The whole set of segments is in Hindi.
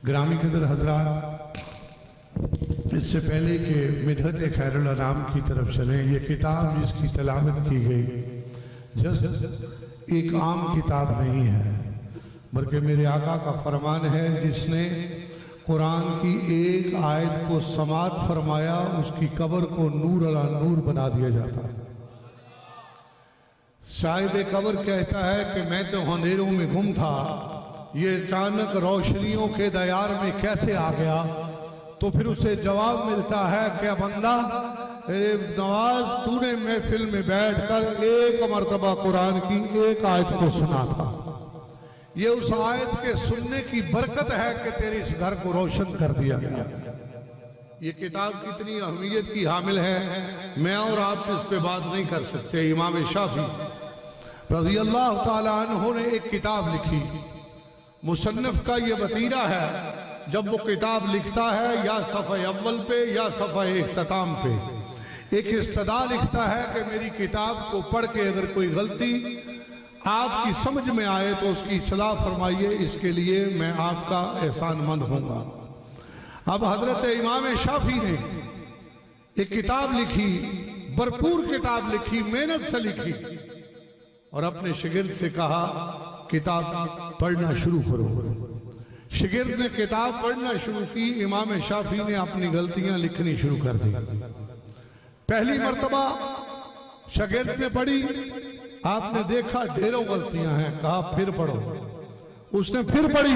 ग्रामी कदर हजरात, इससे पहले कि मिदहत खैरुल अनाम की तरफ चलें, ये किताब जिसकी तलावत की गई जस्ट एक आम किताब नहीं है, बल्कि मेरे आका का फरमान है जिसने कुरान की एक आयत को समात फरमाया उसकी कब्र को नूर अला नूर बना दिया जाता है। साहिब कब्र कहता है कि मैं तो अंधेरों में गुम था, ये अचानक रोशनियों के दयार में कैसे आ गया? तो फिर उसे जवाब मिलता है कि बंदा नवाज, तूने महफिल में बैठकर एक मर्तबा कुरान की एक आयत को सुना था, ये उस आयत के सुनने की बरकत है कि तेरे इस घर को रोशन कर दिया गया। ये किताब कितनी अहमियत की हामिल है, मैं और आप इस पे बात नहीं कर सकते। इमाम शाफी रज़ी अल्लाह ताला अन्हु ने एक किताब लिखी, मुसन्नफ का ये वतीरा है, जब वो किताब लिखता है या सफ़े अव्वल पे या सफ़े इख्तिताम पे एक इस्तदा लिखता है कि मेरी किताब को पढ़ के अगर कोई गलती आपकी समझ में आए तो उसकी सलाह फरमाइए, इसके लिए मैं आपका एहसानमंद होऊंगा। अब हजरत इमाम शाफी ने एक किताब लिखी, भरपूर किताब लिखी, मेहनत से लिखी, और अपने शिगिर्द से कहा किताब पढ़ना शुरू करो। शिगिर्द ने किताब पढ़ना शुरू की, इमाम शाफी ने अपनी गलतियां लिखनी शुरू कर दी। पहली मर्तबा शागिर्द ने पढ़ी, आपने देखा ढेरों गलतियां हैं, कहा फिर पढ़ो। उसने फिर पढ़ी,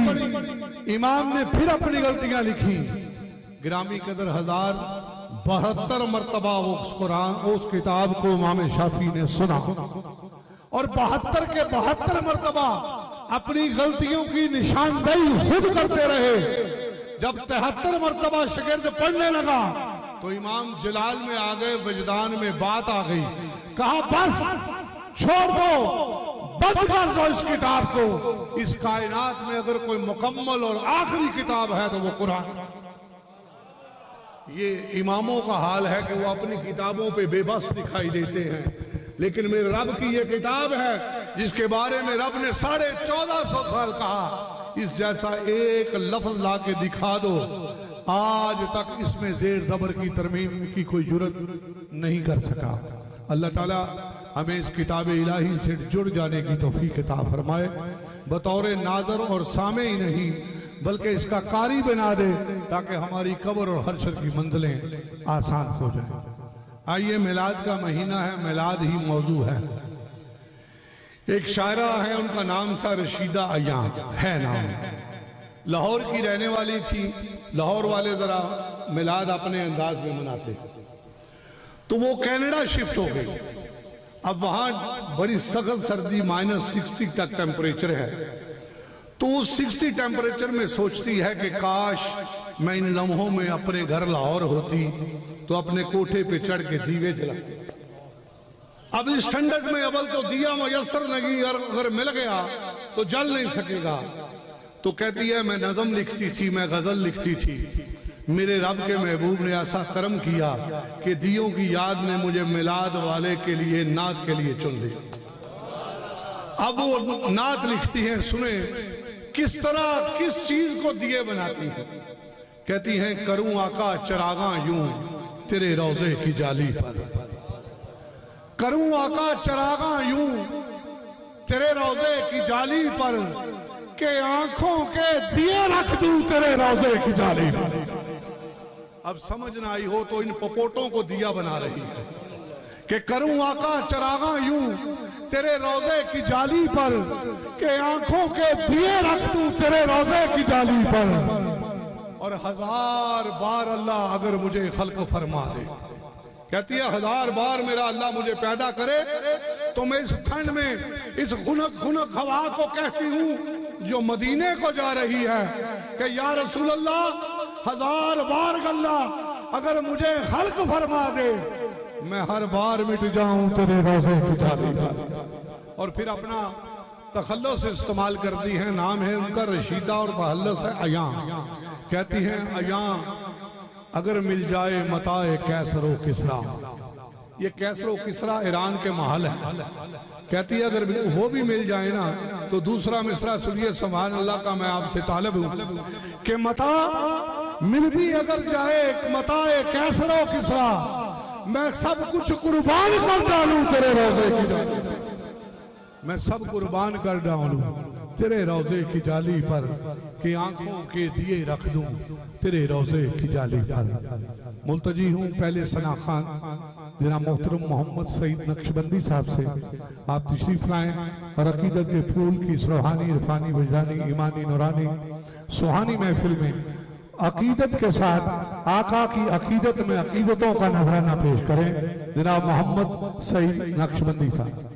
इमाम ने फिर अपनी गलतियां लिखी। ग्रामी कदर 1072 मर्तबा उस कुरान उस किताब को इमाम शाफी ने सुना, और 72 के 72 मर्तबा अपनी गलतियों की निशानदेही खुद करते रहे। जब 73 मर्तबा शागिर्द पढ़ने लगा तो इमाम जलाल में आ गए, वजदान में बात आ गई, कहा बस छोड़ दो, बंद कर दो इस किताब को। इस कायनात में अगर कोई मुकम्मल और आखिरी किताब है तो वो कुरान। ये इमामों का हाल है कि वो अपनी किताबों पे बेबस दिखाई देते हैं, लेकिन मेरे रब की ये किताब है जिसके बारे में रब ने 1450 साल कहा, इस जैसा एक लफ्ज ला के दिखा दो, आज तक इसमें जेर जबर की तरमीम की कोई जुर्रत नहीं कर सका। अल्लाह ताला हमें इस किताब इलाही से जुड़ जाने की तौफीक अता फरमाए, बतौर नाज़र और सामे ही नहीं बल्कि इसका कारी बना दे, ताकि हमारी कब्र और हर्शर की मंजिलें आसान हो जाए। आइए, मिलाद का महीना है, मिलाद ही मौजू है। एक शायरा है, उनका नाम था रशीदा अय्यां है नाम, लाहौर की रहने वाली थी। लाहौर वाले जरा मिलाद अपने अंदाज में मनाते, तो वो कनाडा शिफ्ट हो गई। अब वहां बड़ी सख्त सर्दी, -60 तक टेम्परेचर है, तो उस 60 टेम्परेचर में सोचती है कि काश मैं इन लम्हों में अपने घर लाहौर होती तो अपने कोठे पे चढ़ के दीवे जलाती। अब इस ठंडक में अवल तो दिया मयसर नहीं, और अगर मिल गया तो जल नहीं सकेगा। तो कहती है मैं नज़म लिखती थी, मैं गजल लिखती थी, मेरे रब के महबूब ने ऐसा करम किया कि दियों की याद में मुझे मिलाद वाले के लिए, नात के लिए चुन लिया। अब वो नात लिखती हैं, सुने किस तरह किस चीज को दिए बनाती हैं। कहती हैं करूं आका चरागा यूं तेरे रोजे की जाली पर, करूं आका चरागा यूं तेरे रोजे की जाली पर, के आंखों के दिए रख दूं तेरे रोजे की जाली पर। अब समझ ना आई हो तो इन पपोटों को दिया बना रही है कि करूं आका चरागा यूं तेरे रोजे की जाली पर, के आंखों के दिए रख दूं तेरे रोजे की जाली पर। और 1000 बार अल्लाह अगर मुझे खल्क फरमा दे, कहती है 1000 बार मेरा अल्लाह मुझे पैदा करे तो मैं इस ठंड में इस खुनक खुनक हवा को कहती हूं जो मदीने को जा रही है कि या रसूल अल्लाह 1000 बार अल्लाह अगर मुझे खल्क फरमा दे, मैं हर बार मिट जाऊं तेरे रोज़े की जाली पर। और फिर अपना तखल्लुस इस्तेमाल करती हैं, नाम है उनका रशीदा और तखल्लुस है अय्यां। कहती हैं अय्यां अगर मिल जाए मताए कैसरो किसरा, ये कैसरो किसरा ईरान के महल है, कहती है अगर वो भी मिल जाए ना तो दूसरा मिसरा सुनिए सुभान अल्लाह का, मैं आपसे तालब हूं कि मता मिल भी अगर जाए, मता कैसरो किसरा, मैं सब कुछ कुर्बान कर डालूं तेरे रोजे की जाली, मैं सब कुर्बान कर डालूं तेरे रोजे की जाली पर, कि आंखों के दिए रख दूं तेरे रोजे की जाली पर। मुल्तजी हूँ पहले सना खान जनाब मोहतरम मोहम्मद सईद नक्शबंदी साहब से आप तशरीफ लाएं और अकीदत के फूल की रूहानी इरफानी वजदानी ईमानी नूरानी सुहानी महफिल में अकीदत के साथ आका की अकीदत में अकीदतों का नजराना पेश करें जनाब मोहम्मद सईद नक्शबंदी साहब।